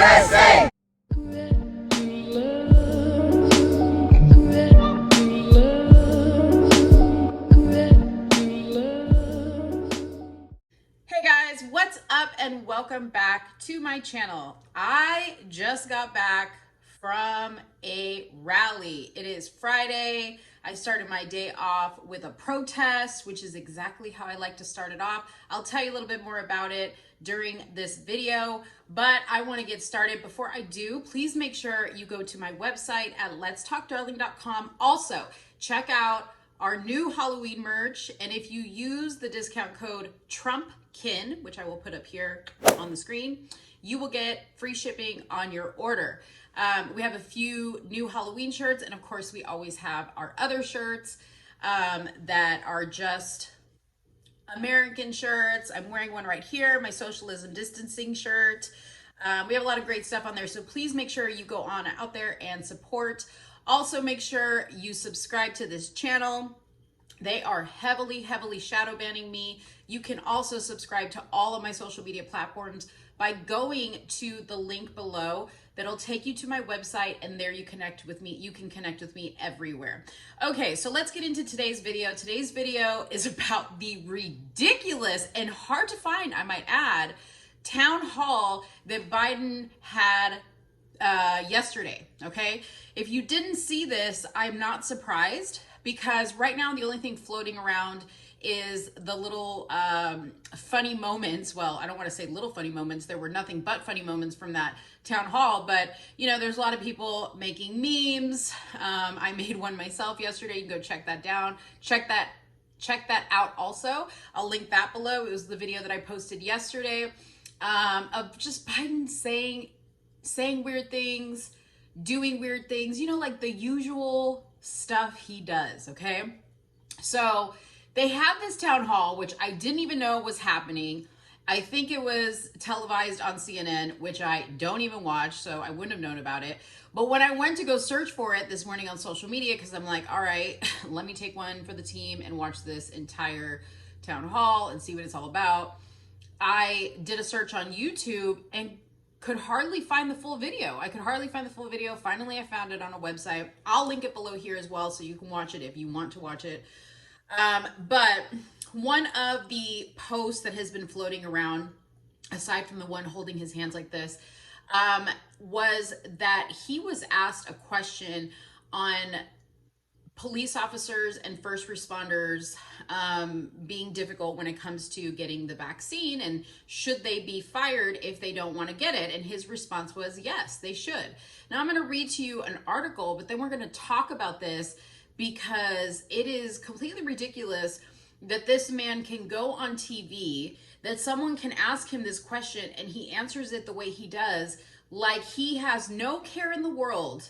USA! Hey guys, what's up and welcome back to my channel. I just got back from a rally. It is Friday. I started my day off with a protest, which is exactly how I like to start it off. I'll tell you a little bit more about it during this video, but I want to get started. Before I do, please make sure you go to my website at letstalkdarling.com. Also, check out our new Halloween merch, and if you use the discount code TRUMPKIN, which I will put up here on the screen, you will get free shipping on your order. We have a few new Halloween shirts, and of course we always have our other shirts that are just American shirts. I'm wearing one right here, my socialism distancing shirt. We have a lot of great stuff on there, so please make sure you go on out there and support. Also, make sure you subscribe to this channel. They are heavily shadow banning me. You can also subscribe to all of my social media platforms by going to the link below. That'll take you to my website, and there you connect with me. You can connect with me everywhere. Okay, so let's get into today's video. Today's video is about the ridiculous and hard to find, I might add, town hall that Biden had yesterday, okay? If you didn't see this, I'm not surprised, because right now the only thing floating around is the little funny moments. Well, I don't want to say little funny moments. There were nothing but funny moments from that town hall, but you know, there's a lot of people making memes. I made one myself yesterday. You can go check that down. Check that out also. I'll link that below. It was the video that I posted yesterday of just Biden saying weird things, doing weird things, you know, like the usual stuff he does, okay? So they have this town hall, which I didn't even know was happening. I think it was televised on CNN, which I don't even watch, so I wouldn't have known about it. But when I went to go search for it this morning on social media, because I'm like, all right, let me take one for the team and watch this entire town hall and see what it's all about, I did a search on YouTube and could hardly find the full video. Finally, I found it on a website. I'll link it below here as well, so you can watch it if you want to watch it. But one of the posts that has been floating around, aside from the one holding his hands like this, was that he was asked a question on police officers and first responders being difficult when it comes to getting the vaccine, and should they be fired if they don't want to get it? And his response was, yes, they should. Now I'm going to read to you an article, but then we're going to talk about this, because it is completely ridiculous that this man can go on TV, that someone can ask him this question and he answers it the way he does, like he has no care in the world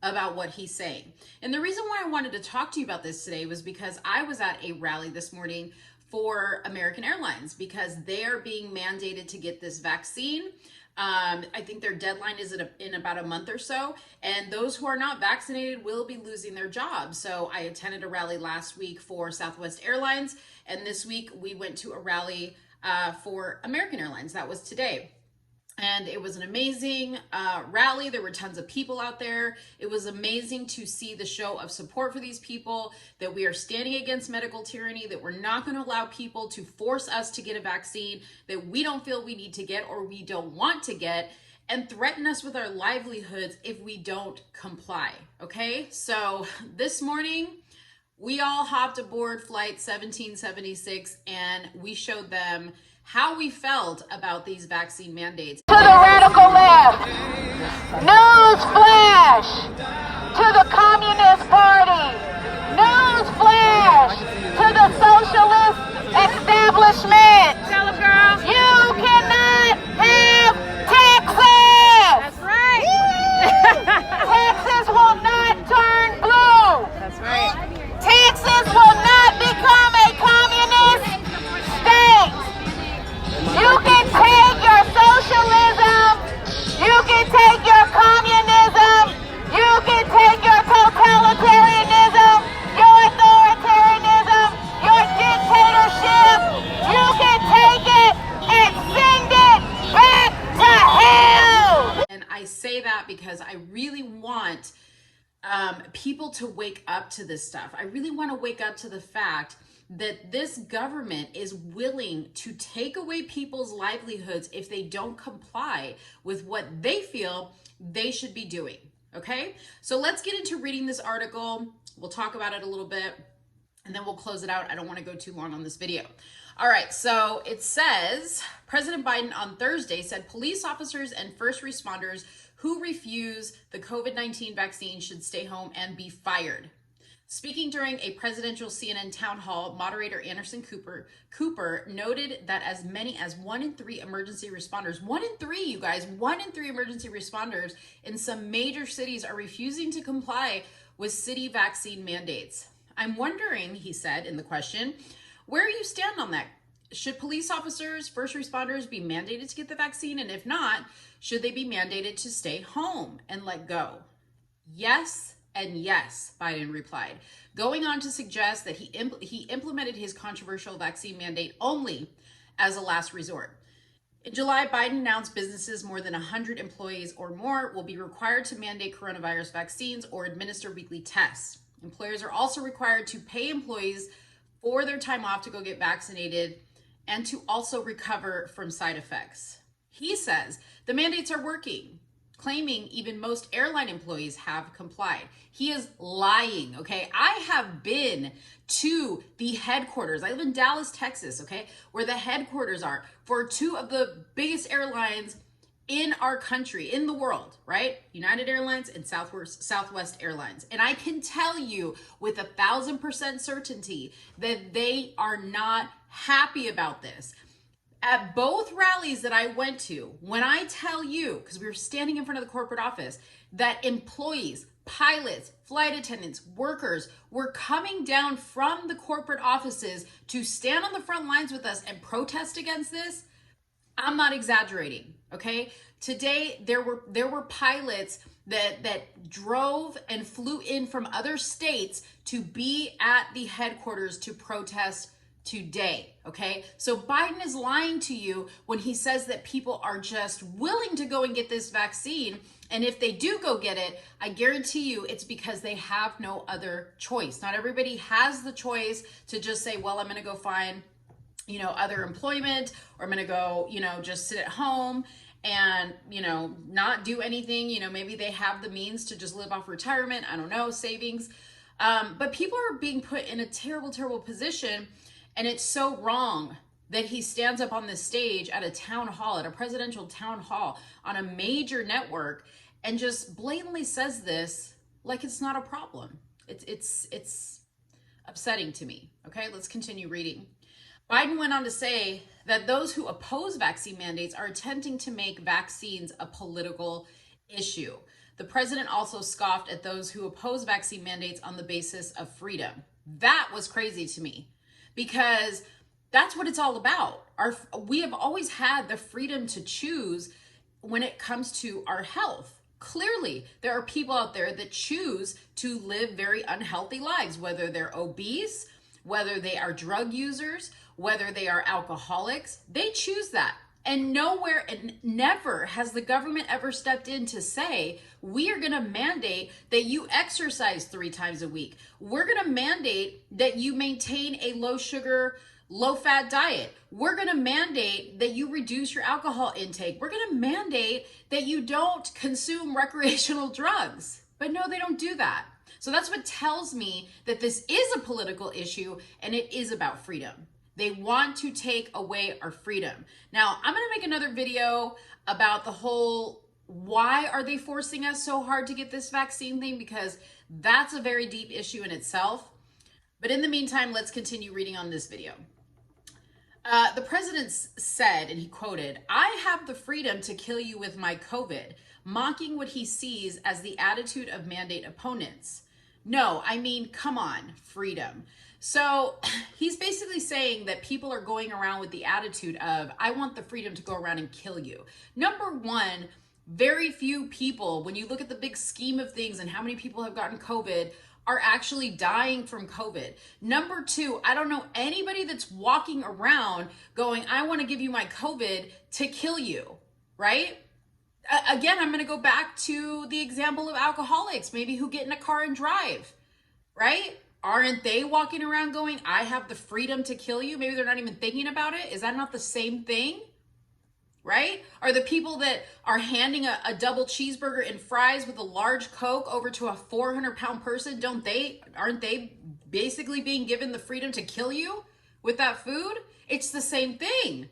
about what he's saying. And the reason why I wanted to talk to you about this today was because I was at a rally this morning for American Airlines, because they are being mandated to get this vaccine. I think their deadline is in about a month or so, and those who are not vaccinated will be losing their jobs. So I attended a rally last week for Southwest Airlines, and this week we went to a rally for American Airlines. That was today. And it was an amazing rally. There were tons of people out there. It was amazing to see the show of support for these people, that we are standing against medical tyranny, that we're not going to allow people to force us to get a vaccine that we don't feel we need to get or we don't want to get, and threaten us with our livelihoods if we don't comply, okay? So this morning, we all hopped aboard flight 1776, and we showed them how we felt about these vaccine mandates. To the radical left, Newsflash! To the Communist Party, Newsflash! To the socialist establishment, tell them, girl, you cannot have Texas! That's right! Texas will not turn blue! That's right! Texas will not become a communist state! You can take your socialism, you can take your communism, you can take your totalitarianism, your authoritarianism, your dictatorship, you because I really want people to wake up to this stuff. I really want to wake up to the fact that this government is willing to take away people's livelihoods if they don't comply with what they feel they should be doing. Okay, so let's get into reading this article. We'll talk about it a little bit and then we'll close it out. I don't want to go too long on this video. All right, so it says President Biden on Thursday said police officers and first responders who refuse the COVID-19 vaccine should stay home and be fired. Speaking during a presidential CNN town hall, moderator Anderson Cooper noted that as many as 1 in 3 emergency responders, 1 in 3, you guys, 1 in 3 emergency responders in some major cities are refusing to comply with city vaccine mandates. I'm wondering, he said in the question, where you stand on that. Should police officers, first responders be mandated to get the vaccine? And if not, should they be mandated to stay home and let go? Yes and yes, Biden replied, going on to suggest that he implemented his controversial vaccine mandate only as a last resort. In July, Biden announced businesses more than 100 employees or more will be required to mandate coronavirus vaccines or administer weekly tests. Employers are also required to pay employees for their time off to go get vaccinated and to also recover from side effects. He says the mandates are working, claiming even most airline employees have complied. He is lying, okay? I have been to the headquarters. I live in Dallas, Texas, okay, where the headquarters are for 2 of the biggest airlines in our country, in the world, right? United Airlines and Southwest Airlines. And I can tell you with 1,000% certainty that they are not happy about this. At both rallies that I went to, when I tell you, because we were standing in front of the corporate office, that employees, pilots, flight attendants, workers were coming down from the corporate offices to stand on the front lines with us and protest against this, I'm not exaggerating, okay? Today, there were pilots that drove and flew in from other states to be at the headquarters to protest today, okay? So Biden is lying to you when he says that people are just willing to go and get this vaccine. And if they do go get it, I guarantee you it's because they have no other choice. Not everybody has the choice to just say, well, I'm gonna go find, other employment, or I'm gonna go, just sit at home and, not do anything. Maybe they have the means to just live off retirement, I don't know, savings. But people are being put in a terrible, terrible position. And it's so wrong that he stands up on this stage at a town hall, at a presidential town hall on a major network and just blatantly says this like it's not a problem. It's upsetting to me. Okay, let's continue reading. Biden went on to say that those who oppose vaccine mandates are attempting to make vaccines a political issue. The president also scoffed at those who oppose vaccine mandates on the basis of freedom. That was crazy to me, because that's what it's all about. We have always had the freedom to choose when it comes to our health. Clearly, there are people out there that choose to live very unhealthy lives, whether they're obese, whether they are drug users, whether they are alcoholics. They choose that. And nowhere and never has the government ever stepped in to say, we are going to mandate that you exercise 3 times a week. We're going to mandate that you maintain a low sugar, low fat diet. We're going to mandate that you reduce your alcohol intake. We're going to mandate that you don't consume recreational drugs. But no, they don't do that. So that's what tells me that this is a political issue and it is about freedom. They want to take away our freedom. Now, I'm going to make another video about the whole why are they forcing us so hard to get this vaccine thing, because that's a very deep issue in itself. But in the meantime, let's continue reading on this video. The president said, and he quoted, "I have the freedom to kill you with my COVID," mocking what he sees as the attitude of mandate opponents. No, I mean, come on, freedom. So he's basically saying that people are going around with the attitude of, I want the freedom to go around and kill you. Number one, very few people, when you look at the big scheme of things and how many people have gotten COVID, are actually dying from COVID. Number two, I don't know anybody that's walking around going, I want to give you my COVID to kill you, right? Again, I'm going to go back to the example of alcoholics, maybe who get in a car and drive, right? Aren't they walking around going, I have the freedom to kill you? Maybe they're not even thinking about it. Is that not the same thing? Right? Are the people that are handing a double cheeseburger and fries with a large Coke over to a 400-pound person, aren't they basically being given the freedom to kill you with that food? It's the same thing.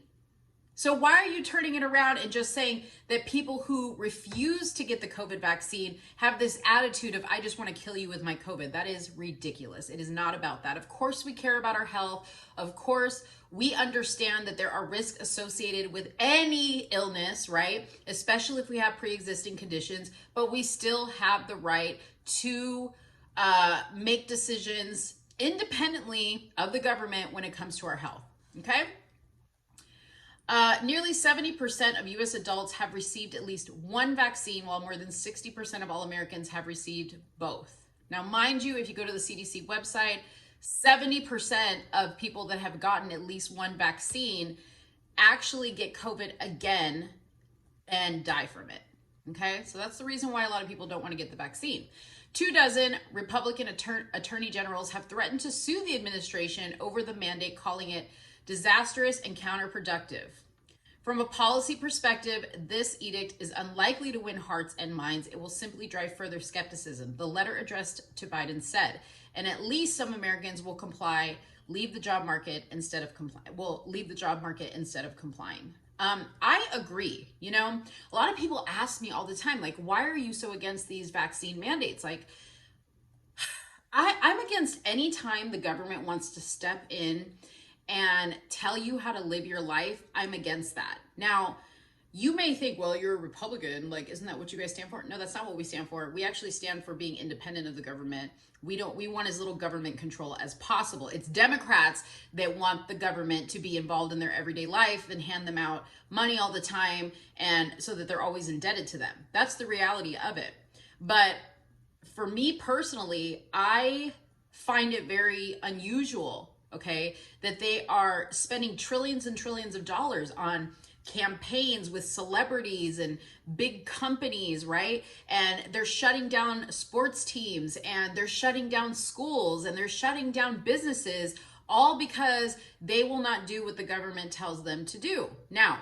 So why are you turning it around and just saying that people who refuse to get the COVID vaccine have this attitude of, I just want to kill you with my COVID? That is ridiculous. It is not about that. Of course, we care about our health. Of course, we understand that there are risks associated with any illness, right? Especially if we have pre-existing conditions, but we still have the right to make decisions independently of the government when it comes to our health, okay? Nearly 70% of US adults have received at least one vaccine, while more than 60% of all Americans have received both. Now, mind you, if you go to the CDC website, 70% of people that have gotten at least one vaccine actually get COVID again and die from it. Okay, so that's the reason why a lot of people don't want to get the vaccine. 24 Republican attorney generals have threatened to sue the administration over the mandate, calling it disastrous and counterproductive. From a policy perspective, this edict is unlikely to win hearts and minds. It will simply drive further skepticism, the letter addressed to Biden said. And at least some Americans will leave the job market instead of complying. I agree. You know, a lot of people ask me all the time, like, why are you so against these vaccine mandates? Like, I'm against any time the government wants to step in and tell you how to live your life. I'm against that. Now, you may think, well, you're a Republican. Like, isn't that what you guys stand for? No, that's not what we stand for. We actually stand for being independent of the government. We want as little government control as possible. It's Democrats that want the government to be involved in their everyday life and hand them out money all the time, and so that they're always indebted to them. That's the reality of it. But for me personally, I find it very unusual, okay, that they are spending trillions and trillions of dollars on campaigns with celebrities and big companies, right? And they're shutting down sports teams, and they're shutting down schools, and they're shutting down businesses, all because they will not do what the government tells them to do. Now,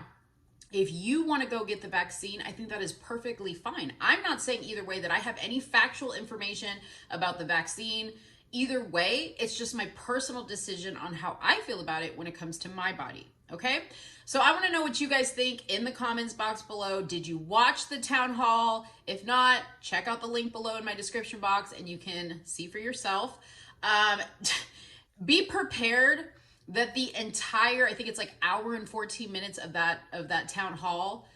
if you want to go get the vaccine, I think that is perfectly fine. I'm not saying either way that I have any factual information about the vaccine. Either way, it's just my personal decision on how I feel about it when it comes to my body. Okay, so I want to know what you guys think in the comments box below. Did you watch the town hall? If not, check out the link below in my description box and you can see for yourself. Be prepared that the entire, I think it's like hour and 14 minutes of that town hall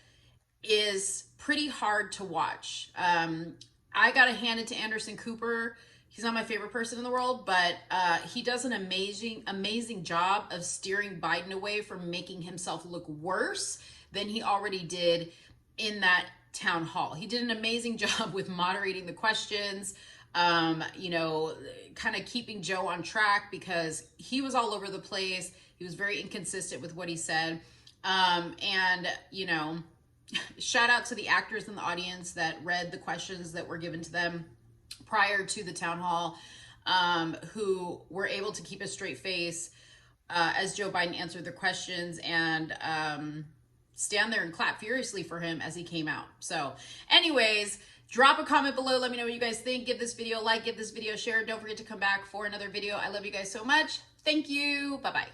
is pretty hard to watch. I gotta hand it to Anderson Cooper. He's not my favorite person in the world, but he does an amazing job of steering Biden away from making himself look worse than he already did in that town hall. He did an amazing job with moderating the questions, you know, kind of keeping Joe on track, because he was all over the place. He was very inconsistent with what he said. And, you know, shout out to the actors in the audience that read the questions that were given to them prior to the town hall, who were able to keep a straight face as Joe Biden answered the questions, and stand there and clap furiously for him as he came out. So anyways, drop a comment below. Let me know what you guys think. Give this video a like, give this video a share. Don't forget to come back for another video. I love you guys so much. Thank you. Bye-bye.